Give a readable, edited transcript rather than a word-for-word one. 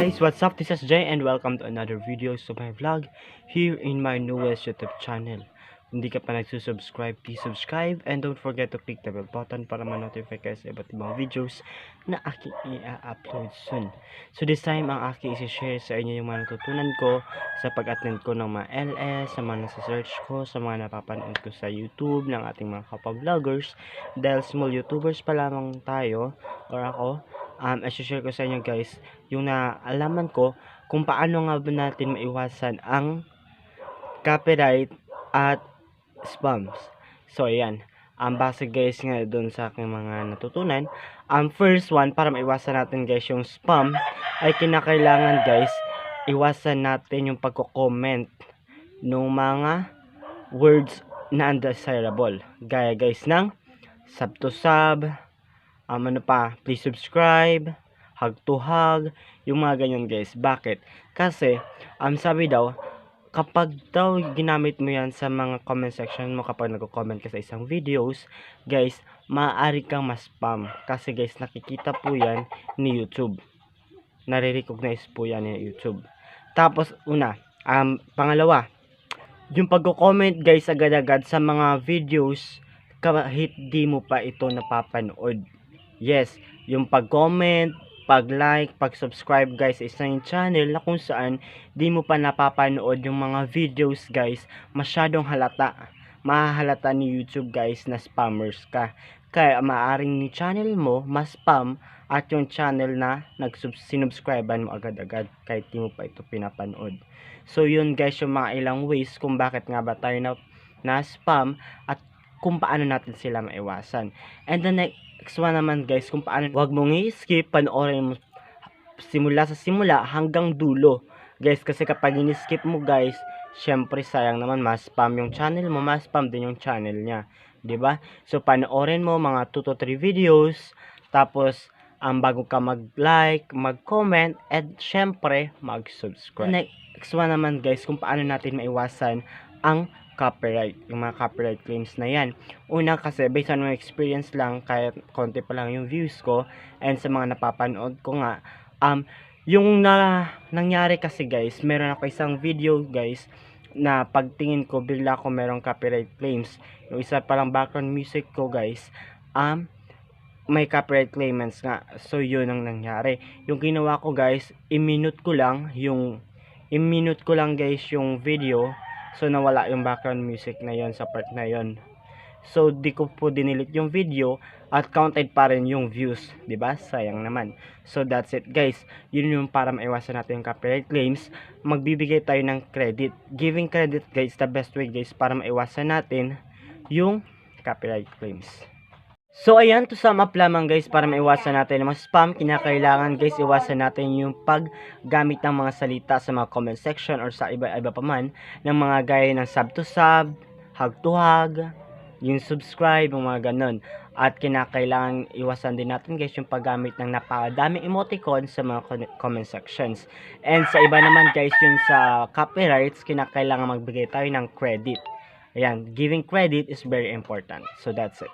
guys, what's up? This is Jay and welcome to another video to my vlog here in my newest YouTube channel. Kung di ka pa nagsusubscribe, please subscribe and don't forget to click the bell button para ma-notify kayo sa iba't ibang videos na aking i-upload soon. So this time, ang aking isi-share sa inyo yung mga natutunan ko sa pag-attend ko ng mga LS, sa mga nasa-search ko, sa mga napapanood ko sa YouTube ng ating mga kapag-vloggers. Dahil small YouTubers pa lamang tayo or ako, i-share ko sa inyo guys yung naalaman ko kung paano nga ba natin maiwasan ang copyright at spams. So ayan, base guys nga doon sa aking mga natutunan, first one, para maiwasan natin guys yung spam, ay kinakailangan guys iwasan natin yung pagko-comment ng mga words na undesirable, gaya guys ng sub to sub, please subscribe, hug to hug, yung mga ganyan guys. Bakit? Kasi, sabi daw, kapag daw ginamit mo yan sa mga comment section mo, kapag nagko-comment ka sa isang videos, guys, maaari kang ma-spam. Kasi guys, nakikita po yan ni YouTube. Nare-recognize po yan ni YouTube. Tapos, pangalawa, yung pagko-comment guys agad-agad sa mga videos kahit di mo pa ito napapanood. Yes, yung pag-comment, pag-like, pag-subscribe guys sa isang channel na kung saan di mo pa napapanood yung mga videos guys, masyadong halata. Mahahalata ni YouTube guys na spammers ka. Kaya maaring ni channel mo ma-spam at yung channel na sinubscribean mo agad-agad kahit di mo pa ito pinapanood. So yun guys yung mga ilang ways kung bakit nga ba tayo na-spam at kung paano natin sila maiwasan. And the next one naman guys, kung paano wag mong i-skip, panoorin mo simula sa simula hanggang dulo guys, kasi kapag in-skip mo guys, syempre sayang naman, ma-spam yung channel mo, ma-spam din yung channel niya, 'di ba? So panoorin mo mga 2 to 3 videos, tapos bago ka mag-like, mag-comment, and syempre mag-subscribe. Next one naman guys, kung paano natin maiwasan ang copyright, yung mga copyright claims na yan. Una kasi, based on my experience lang, kahit konti pa lang yung views ko, and sa mga napapanood ko nga, yung nangyari kasi guys, meron ako isang video guys, na pagtingin ko, bigla ko merong copyright claims. Yung isa palang background music ko guys, may copyright claimants nga. So yun ang nangyari. Yung ginawa ko guys, i-minute ko lang guys yung video. So nawala yung background music na yon sa part na yon. So di ko po dinilit yung video at counted pa rin yung views, 'di ba? Sayang naman. So that's it guys. Yun yung para maiwasan natin yung copyright claims. Magbibigay tayo ng credit. Giving credit guys, the best way guys para maiwasan natin yung copyright claims. So ayan, to sum up lamang guys, para maiwasan natin ang mga spam, kinakailangan guys iwasan natin yung paggamit ng mga salita sa mga comment section or sa iba-iba pa man ng mga gaya ng sub to sub, hug to hug, yung subscribe, yung mga ganun. At kinakailangan iwasan din natin guys yung paggamit ng napakadaming emoticon sa mga comment sections. And sa iba naman guys, yung sa copyrights, kinakailangan magbigay tayo ng credit. Ayan, giving credit is very important. So that's it.